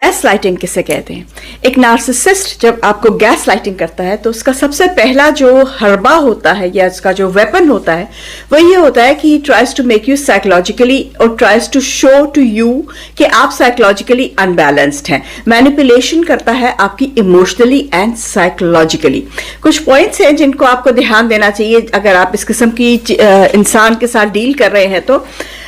Gas lighting किसे कहते हैं? एक नार्सिसिस्ट जब आपको गैस लाइटिंग करता है तो उसका सबसे पहला जो हरबा होता है या उसका जो वेपन होता है वो ये होता है कि he tries to make you psychologically और tries to show to you कि आप साइकोलॉजिकली अनबैलेंस्ड हैं. मैनिपुलेशन करता है आपकी इमोशनली एंड साइकोलॉजिकली. कुछ पॉइंट्स हैं जिनको आपको ध्यान देना चाहिए अगर आप इस किस्म की इंसान के साथ डील कर रहे हैं. तो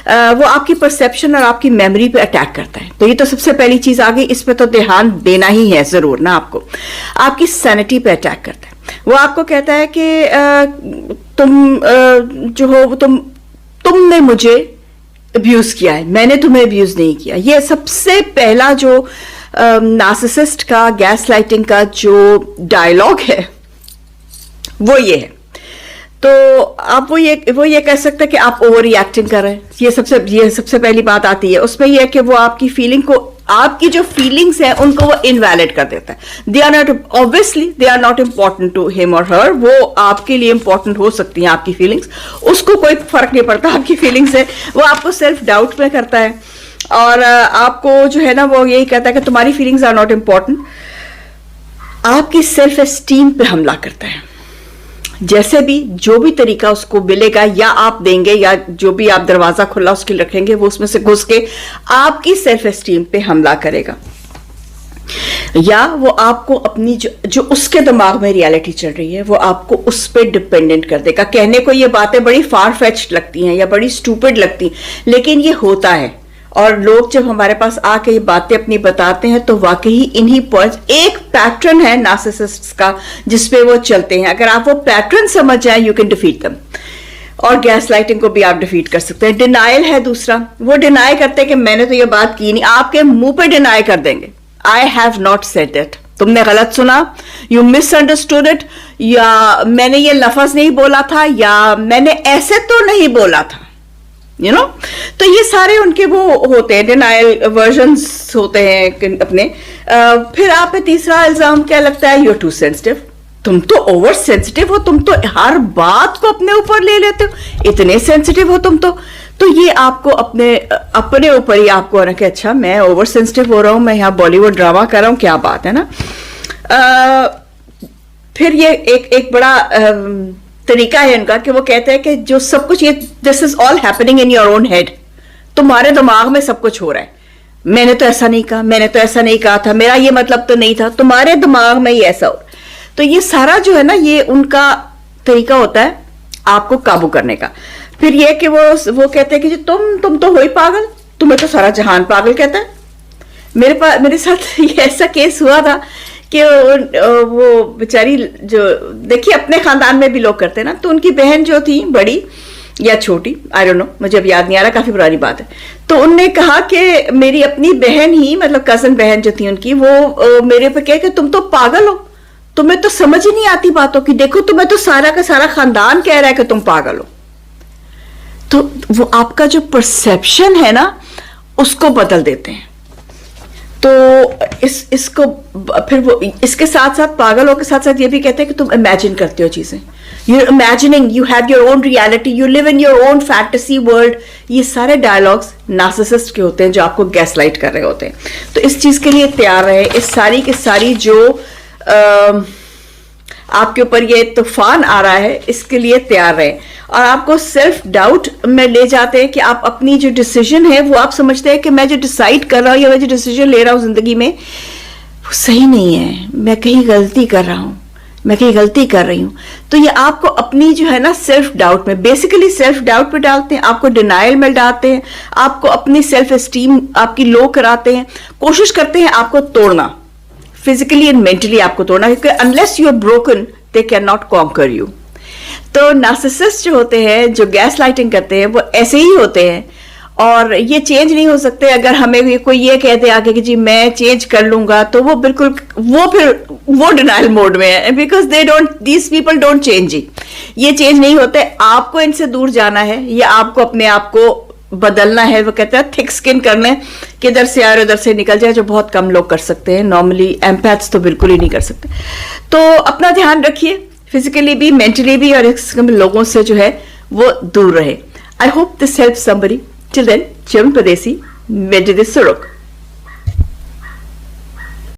वो आपकी परसेप्शन और आपकी मेमोरी पे अटैक करता है. तो ये तो सबसे पहली चीज आ गई, इस पे तो ध्यान देना ही है जरूर ना आपको. आपकी सैनिटी पे अटैक करता है. वो आपको कहता है कि तुम जो हो तुमने मुझे अब्यूज किया है, मैंने तुम्हें अब्यूज नहीं किया. ये सबसे पहला जो नार्सिसिस्ट का गैस लाइटिंग का जो डायलॉग है वो ये है. तो आप वो ये कह सकते हैं कि आप ओवर रिएक्टिंग कर रहे हैं. ये सबसे पहली बात आती है. उसमें ये है कि वो आपकी फीलिंग को, आपकी जो फीलिंग्स हैं उनको वो इनवैलिड कर देता है. They are not, obviously they are not important to him और हर. वो आपके लिए इंपॉर्टेंट हो सकती हैं आपकी फीलिंग्स, उसको कोई फर्क नहीं पड़ता आपकी फीलिंग्स है. वो आपको सेल्फ डाउट में करता है और आपको जो है ना वो यही कहता है कि तुम्हारी फीलिंग्स आर नॉट इम्पॉर्टेंट. आपकी सेल्फ एस्टीम पे हमला करता है. जैसे भी जो भी तरीका उसको मिलेगा या आप देंगे या जो भी आप दरवाजा खुला उसके लिए रखेंगे वो उसमें से घुस के आपकी सेल्फ एस्टीम पे हमला करेगा. या वो आपको अपनी जो उसके दिमाग में रियलिटी चल रही है वो आपको उस पर डिपेंडेंट कर देगा. कहने को ये बातें बड़ी फार फेच्ड लगती हैं या बड़ी स्टूपिड लगती हैं, लेकिन ये होता है. और लोग जब हमारे पास आके ये बातें अपनी बताते हैं तो वाकई इन्हीं पॉइंट्स, एक पैटर्न है नार्सिसिस्ट्स का जिसपे वो चलते हैं. अगर आप वो पैटर्न समझ जाए यू कैन डिफीट देम. और गैस लाइटिंग को भी आप डिफीट कर सकते हैं. डिनायल है दूसरा. वो डिनाई करते हैं कि मैंने तो ये बात की नहीं. आपके मुंह पे डिनाई कर देंगे, I have not said that, तुमने गलत सुना, यू मिसअंडरस्टूड इट, या मैंने ये लफ्ज नहीं बोला था, या मैंने ऐसे तो नहीं बोला था, यू नो. तो ये सारे उनके वो होते हैं, डिनायल वर्जन्स होते हैं अपने. फिर आप पे तीसरा इल्जाम क्या लगता है? You are too sensitive. तुम तो ओवर सेंसिटिव हो, तुम तो हर बात को अपने ऊपर ले लेते हो, इतने सेंसिटिव हो तुम तो ये आपको अपने ऊपर ही आपको ना कि अच्छा मैं ओवर सेंसिटिव हो रहा हूं, मैं यहाँ बॉलीवुड ड्रामा कर रहा हूं, क्या बात है ना. फिर ये एक बड़ा तरीका है इनका कि वो कहते हैं कि जो सब कुछ ये this is all happening in your own head. तुम्हारे दिमाग में सब कुछ हो रहा है. मैंने तो ऐसा नहीं कहा, मैंने तो ऐसा नहीं कहा था, मेरा ये मतलब तो नहीं था, तुम्हारे दिमाग में ही ऐसा हो. तो ये सारा जो है ना ये उनका तरीका होता है आपको काबू करने का. फिर ये कि वो कहते हैं कि तुम तो हो ही पागल, तुम्हें तो सारा जहान पागल कहता है. मेरे साथ ये ऐसा केस हुआ था कि वो बेचारी, जो देखिए अपने खानदान में भी लोग करते हैं ना, तो उनकी बहन जो थी बड़ी या छोटी, आई डोंट नो, मुझे अब याद नहीं आ रहा, काफी पुरानी बात है. तो उनने कहा कि मेरी अपनी बहन ही, मतलब कजन बहन जो थी उनकी, वो मेरे पे कहे कि तुम तो पागल हो, तुम्हें तो समझ ही नहीं आती बातों की, देखो तुम्हें तो सारा का सारा खानदान कह रहा है कि तुम पागल हो. तो वो आपका जो परसेप्शन है ना उसको बदल देते हैं. तो इसको फिर वो इसके साथ साथ, पागलों के साथ साथ ये भी कहते हैं कि तुम इमेजिन करते हो चीजें, you imagining, you have your own reality, you live in your own fantasy world. ये सारे डायलॉग्स नार्सिसिस्ट के होते हैं जो आपको गैस लाइट कर रहे होते हैं. तो इस चीज के लिए तैयार रहे. इस सारी की सारी जो आपके ऊपर ये तूफान आ रहा है इसके लिए तैयार रहे. और आपको सेल्फ डाउट में ले जाते हैं कि आप अपनी जो डिसीजन है वो आप समझते हैं कि मैं जो डिसाइड कर रहा हूं या मैं जो डिसीजन ले रहा हूं जिंदगी में वो सही नहीं है, मैं कहीं गलती कर रहा हूं, मैं कहीं गलती कर रही हूं. तो ये आपको अपनी जो है ना सेल्फ डाउट में, बेसिकली सेल्फ डाउट पे डालते हैं, आपको डिनायल में डालते हैं, आपको अपनी सेल्फ एस्टीम आपकी लो कराते हैं, कोशिश करते हैं आपको तोड़ना, फिजिकली एंड मेंटली आपको तोड़ना, क्योंकि unless you are broken they can not conquer you. तो नार्सिसिस्ट जो होते हैं, जो गैस लाइटिंग करते हैं, वो ऐसे ही होते हैं और ये चेंज नहीं हो सकते. अगर हमें कोई ये कह दे आगे कि जी मैं चेंज कर लूंगा, तो वो बिल्कुल वो डिनाइल मोड में है, because these people don't change जी. ये चेंज नहीं होते. आपको इनसे दूर जाना है या आपको अपने आप को बदलना है. वो कहते हैं थिक स्किन करने कि इधर से आ रहे उधर से निकल जाए, जो बहुत कम लोग कर सकते हैं. नॉर्मली एम्पैथ्स तो बिल्कुल ही नहीं कर सकते. तो अपना ध्यान रखिए, फिजिकली भी, मेंटली भी, और इस लोगों से जो है वो दूर रहे. I hope this help somebody. Till then, जम परदेसी, मेजदी सुरुक.